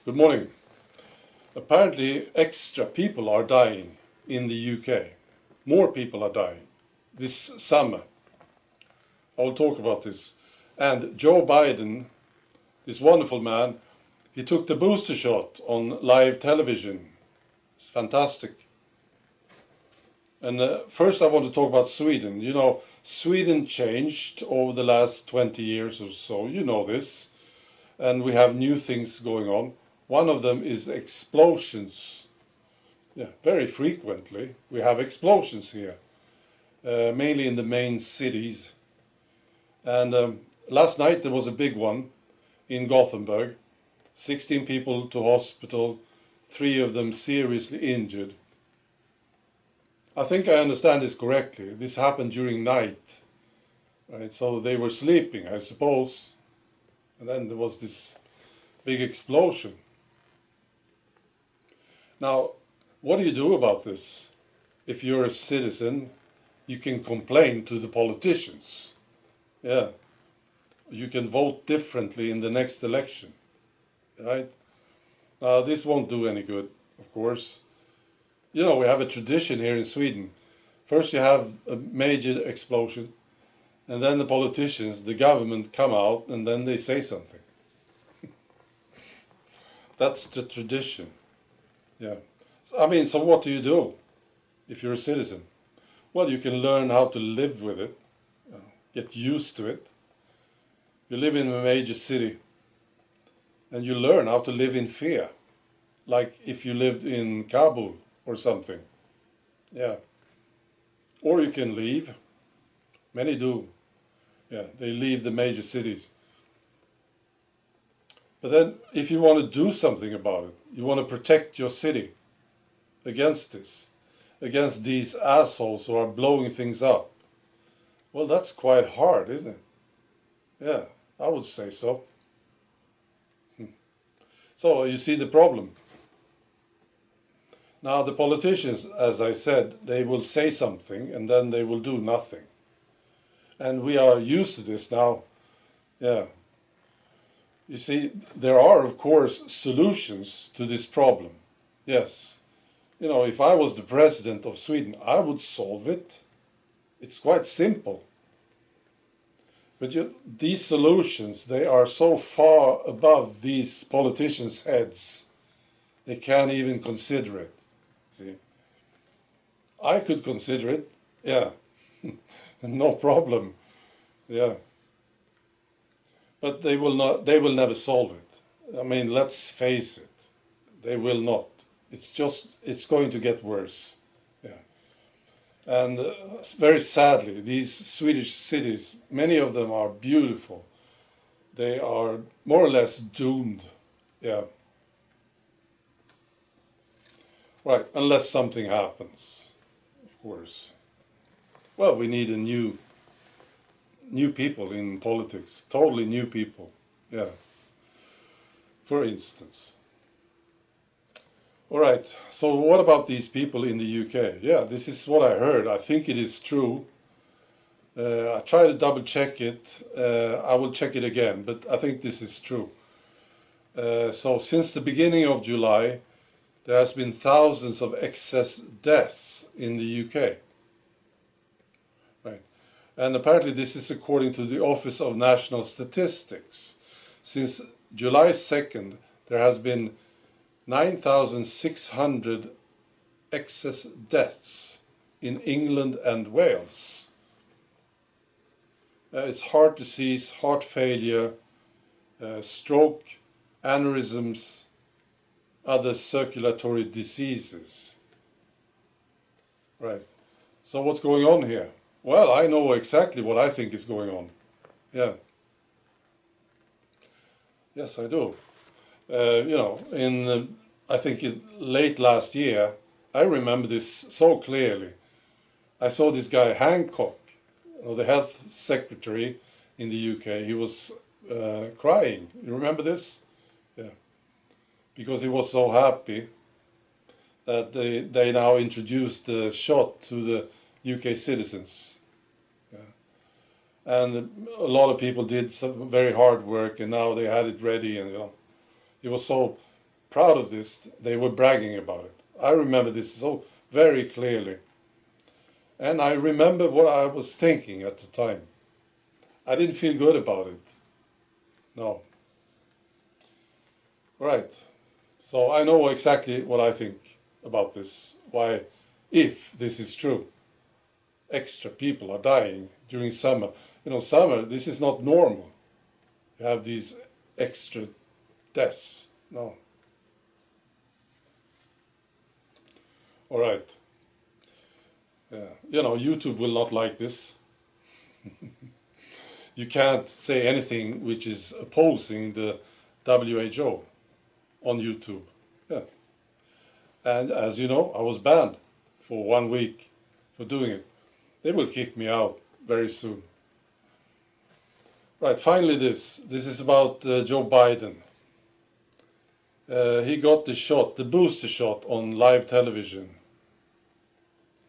Good morning. Apparently, extra people are dying in the UK. More people are dying this summer. I will talk about this. And Joe Biden, this wonderful man, he took the booster shot on live television. It's fantastic. And first I want to talk about Sweden. You know, Sweden changed over the last 20 years or so. You know this. And we have new things going on. One of them is explosions. Yeah, very frequently we have explosions here, mainly in the main cities. And last night there was a big one in Gothenburg. 16 people to hospital, 3 of them seriously injured. I think I understand this correctly. This happened during night, right? So they were sleeping, I suppose. And then there was this big explosion. Now, what do you do about this? If you're a citizen, you can complain to the politicians. Yeah. You can vote differently in the next election. Right? Now, this won't do any good, of course. You know, we have a tradition here in Sweden. First you have a major explosion, and then the politicians, the government come out and then they say something. That's the tradition. Yeah. So what do you do if you're a citizen? Well, you can learn how to live with it, get used to it. You live in a major city and you learn how to live in fear, like if you lived in Kabul or something. Yeah. Or you can leave. Many do. Yeah, they leave the major cities. But then if you want to do something about it, you want to protect your city against this, against these assholes who are blowing things up. Well, that's quite hard, isn't it? Yeah, I would say so. So you see the problem. Now the politicians, as I said, they will say something and then they will do nothing. And we are used to this now. Yeah. You see, there are, of course, solutions to this problem. Yes. You know, if I was the president of Sweden, I would solve it. It's quite simple. But these solutions, they are so far above these politicians' heads, they can't even consider it. See? I could consider it, yeah. No problem. Yeah. But they will never solve it. I mean, let's face it. They will not. It's going to get worse. Yeah. And very sadly, these Swedish cities, many of them are beautiful. They are more or less doomed. Yeah. Right, unless something happens, of course. Well, we need a new people in politics, totally new people, yeah, for instance. All right, so what about these people in the UK? Yeah, this is what I heard. I think it is true. I try to double check it. I will check it again, but I think this is true. So since the beginning of July, there has been thousands of excess deaths in the UK. Right. And apparently this is according to the Office of National Statistics. Since July 2nd, there has been 9,600 excess deaths in England and Wales. It's heart disease, heart failure, stroke, aneurysms, other circulatory diseases. Right. So what's going on here? Well, I know exactly what I think is going on. Yeah. Yes, I do. You know, I think late last year, I remember this so clearly. I saw this guy Hancock, you know, the health secretary in the UK. He was crying. You remember this? Yeah. Because he was so happy that they now introduced the shot to the UK citizens. Yeah. And a lot of people did some very hard work, and now they had it ready, and you know, it was so proud of this. They were bragging about it. I remember this so very clearly. And I remember what I was thinking at the time. I didn't feel good about it. No. Right. So I know exactly what I think about this. Why, if this is true, extra people are dying during summer. You know, summer, this is not normal. You have these extra deaths. No. All right. Yeah. You know, YouTube will not like this. You can't say anything which is opposing the WHO on YouTube. Yeah. And as you know, I was banned for 1 week for doing it. They will kick me out very soon. Right, finally this. This is about Joe Biden. He got the shot, the booster shot on live television.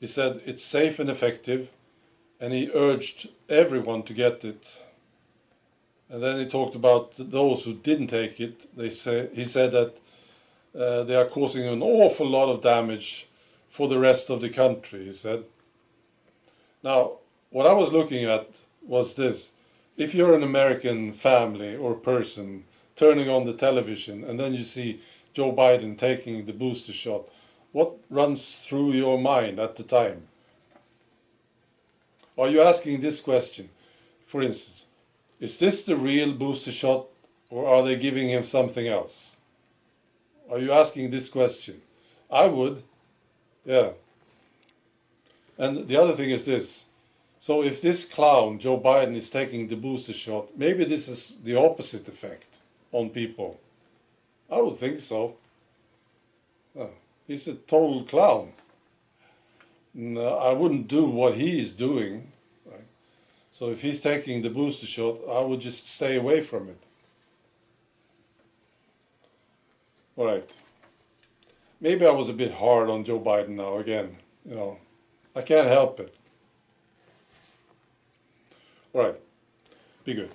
He said it's safe and effective, and he urged everyone to get it. And then he talked about those who didn't take it. He said that they are causing an awful lot of damage for the rest of the country, he said. Now, what I was looking at was this. If you're an American family or person turning on the television and then you see Joe Biden taking the booster shot, what runs through your mind at the time? Are you asking this question? For instance, is this the real booster shot or are they giving him something else? Are you asking this question? I would, yeah. And the other thing is this. So if this clown, Joe Biden, is taking the booster shot, maybe this is the opposite effect on people. I would think so. He's a total clown. No, I wouldn't do what he is doing. Right? So if he's taking the booster shot, I would just stay away from it. All right. Maybe I was a bit hard on Joe Biden now again. You know, I can't help it. All right. Be good.